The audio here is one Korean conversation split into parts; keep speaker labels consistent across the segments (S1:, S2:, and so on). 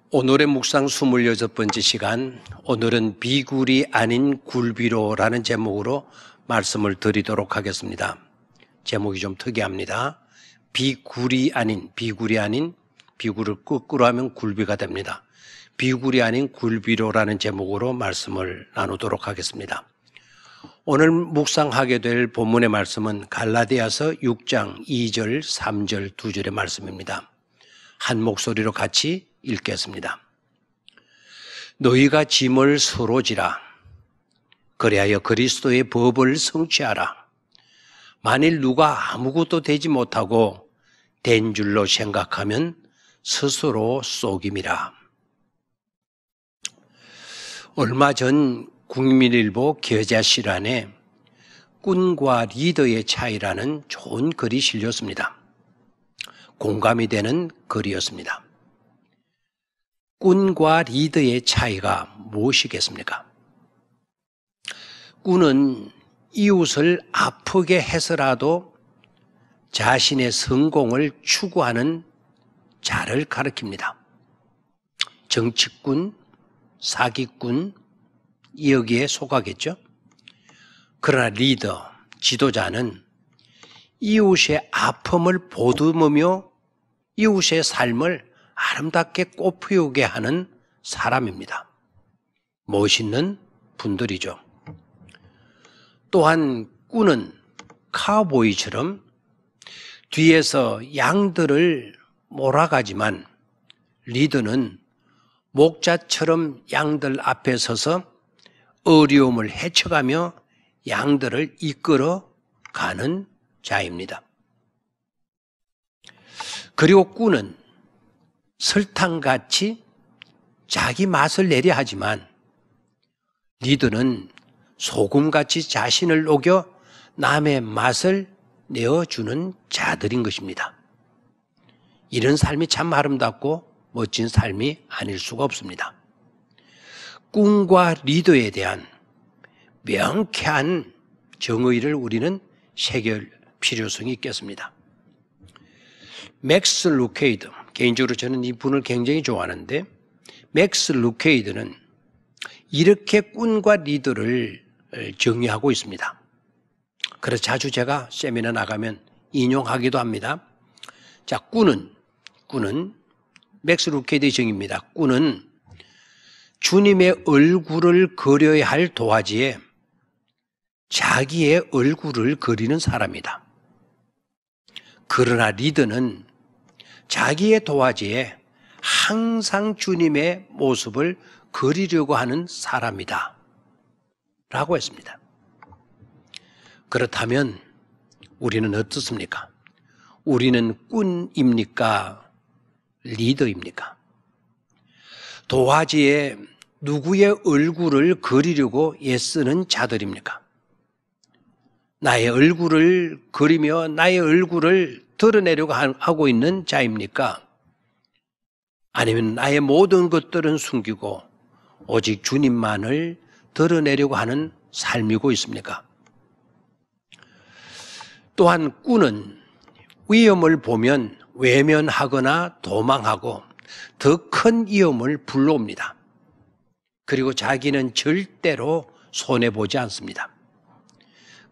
S1: 오늘의 묵상 26번째 시간, 오늘은 비굴이 아닌 굴비로라는 제목으로 말씀을 드리도록 하겠습니다. 제목이 좀 특이합니다. 비굴이 아닌, 비굴을 거꾸로 하면 굴비가 됩니다. 비굴이 아닌 굴비로라는 제목으로 말씀을 나누도록 하겠습니다. 오늘 묵상하게 될 본문의 말씀은 갈라디아서 6장 2절, 3절, 2절의 말씀입니다. 한 목소리로 같이 읽겠습니다. 너희가 짐을 서로 지라. 그리하여 그리스도의 법을 성취하라. 만일 누가 아무것도 되지 못하고 된 줄로 생각하면 스스로 속임이라. 얼마 전 국민일보 겨자실안에 꾼과 리더의 차이라는 좋은 글이 실렸습니다. 공감이 되는 글이었습니다. 꾼과 리더의 차이가 무엇이겠습니까? 꾼은 이웃을 아프게 해서라도 자신의 성공을 추구하는 자를 가리킵니다. 정치꾼, 사기꾼, 여기에 속하겠죠. 그러나 리더, 지도자는 이웃의 아픔을 보듬으며 이웃의 삶을 아름답게 꽃피우게 하는 사람입니다. 멋있는 분들이죠. 또한 꾼은 카우보이처럼 뒤에서 양들을 몰아가지만 리더는 목자처럼 양들 앞에 서서 어려움을 헤쳐가며 양들을 이끌어 가는 자입니다. 그리고 꾼은 설탕같이 자기 맛을 내려 하지만 리더는 소금같이 자신을 녹여 남의 맛을 내어주는 자들인 것입니다. 이런 삶이 참 아름답고 멋진 삶이 아닐 수가 없습니다. 꾼과 리더에 대한 명쾌한 정의를 우리는 새길 필요성이 있겠습니다. 맥스 루케이드, 개인적으로 저는 이 분을 굉장히 좋아하는데 맥스 루케이드는 이렇게 꾼과 리더를 정의하고 있습니다. 그래서 자주 제가 세미나 나가면 인용하기도 합니다. 자, 꾼은 맥스 루케이드의 정의입니다. 꾼은 주님의 얼굴을 그려야 할 도화지에 자기의 얼굴을 그리는 사람이다. 그러나 리더는 자기의 도화지에 항상 주님의 모습을 그리려고 하는 사람이다. 라고 했습니다. 그렇다면 우리는 어떻습니까? 우리는 꾼입니까? 리더입니까? 도화지에 누구의 얼굴을 그리려고 애쓰는 자들입니까? 나의 얼굴을 그리며 나의 얼굴을 드러내려고 하고 있는 자입니까? 아니면 나의 모든 것들은 숨기고 오직 주님만을 드러내려고 하는 삶이고 있습니까? 또한 꾼은 위험을 보면 외면하거나 도망하고 더 큰 위험을 불러옵니다. 그리고 자기는 절대로 손해보지 않습니다.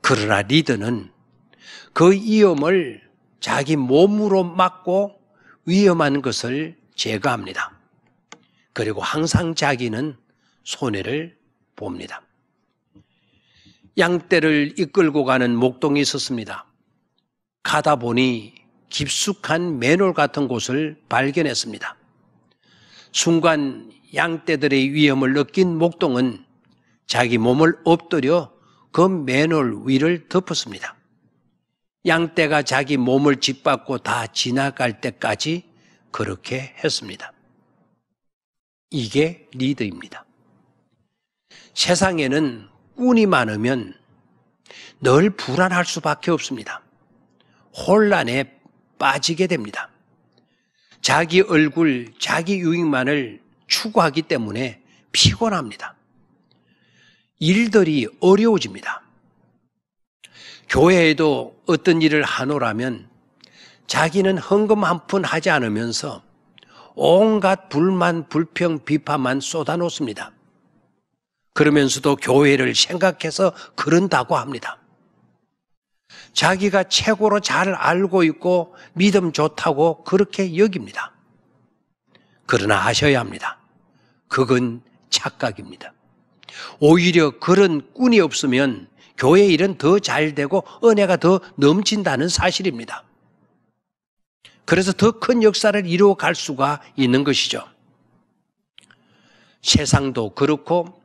S1: 그러나 리더는 그 위험을 자기 몸으로 막고 위험한 것을 제거합니다. 그리고 항상 자기는 손해를 봅니다. 양떼를 이끌고 가는 목동이 있었습니다. 가다 보니 깊숙한 맨홀 같은 곳을 발견했습니다. 순간 양떼들의 위험을 느낀 목동은 자기 몸을 엎드려 그 맨홀 위를 덮었습니다. 양떼가 자기 몸을 짓밟고 다 지나갈 때까지 그렇게 했습니다. 이게 리더입니다. 세상에는 꾼이 많으면 늘 불안할 수밖에 없습니다. 혼란에 빠지게 됩니다. 자기 얼굴, 자기 유익만을 추구하기 때문에 피곤합니다. 일들이 어려워집니다. 교회에도 어떤 일을 하노라면 자기는 헌금 한 푼 하지 않으면서 온갖 불만, 불평, 비판만 쏟아놓습니다. 그러면서도 교회를 생각해서 그런다고 합니다. 자기가 최고로 잘 알고 있고 믿음 좋다고 그렇게 여깁니다. 그러나 아셔야 합니다. 그건 착각입니다. 오히려 그런 꾼이 없으면 교회 일은 더 잘 되고 은혜가 더 넘친다는 사실입니다. 그래서 더 큰 역사를 이루어갈 수가 있는 것이죠. 세상도 그렇고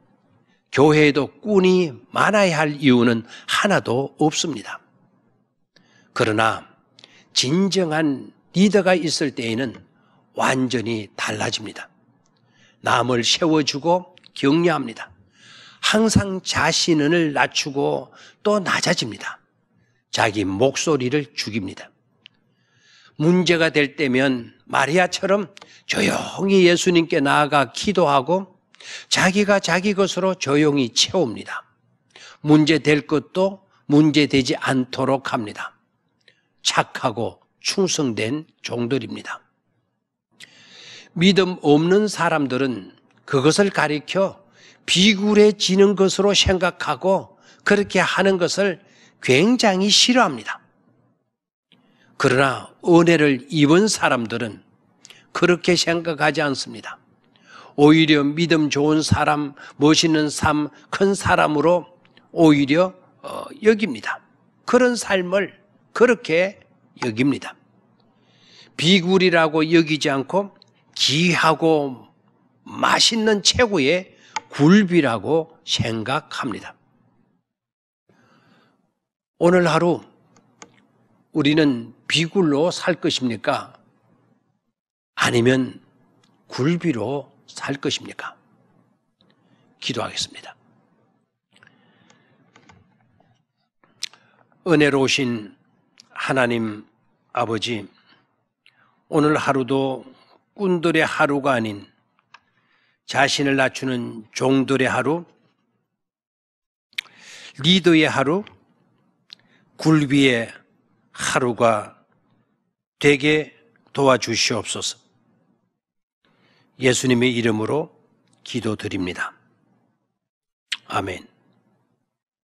S1: 교회에도 꾼이 많아야 할 이유는 하나도 없습니다. 그러나 진정한 리더가 있을 때에는 완전히 달라집니다. 남을 세워주고 격려합니다. 항상 자신을 낮추고 또 낮아집니다. 자기 목소리를 죽입니다. 문제가 될 때면 마리아처럼 조용히 예수님께 나아가 기도하고 자기가 자기 것으로 조용히 채웁니다. 문제될 것도 문제되지 않도록 합니다. 착하고 충성된 종들입니다. 믿음 없는 사람들은 그것을 가리켜 비굴해지는 것으로 생각하고 그렇게 하는 것을 굉장히 싫어합니다. 그러나 은혜를 입은 사람들은 그렇게 생각하지 않습니다. 오히려 믿음 좋은 사람, 멋있는 삶, 큰 사람으로 오히려 여깁니다. 그런 삶을 그렇게 여깁니다. 비굴이라고 여기지 않고 귀하고 맛있는 최고의 굴비라고 생각합니다. 오늘 하루 우리는 비굴로 살 것입니까? 아니면 굴비로 살 것입니까? 기도하겠습니다. 은혜로우신 하나님 아버지, 오늘 하루도 꾼들의 하루가 아닌 자신을 낮추는 종들의 하루, 리더의 하루, 굴비의 하루가 되게 도와주시옵소서. 예수님의 이름으로 기도드립니다. 아멘.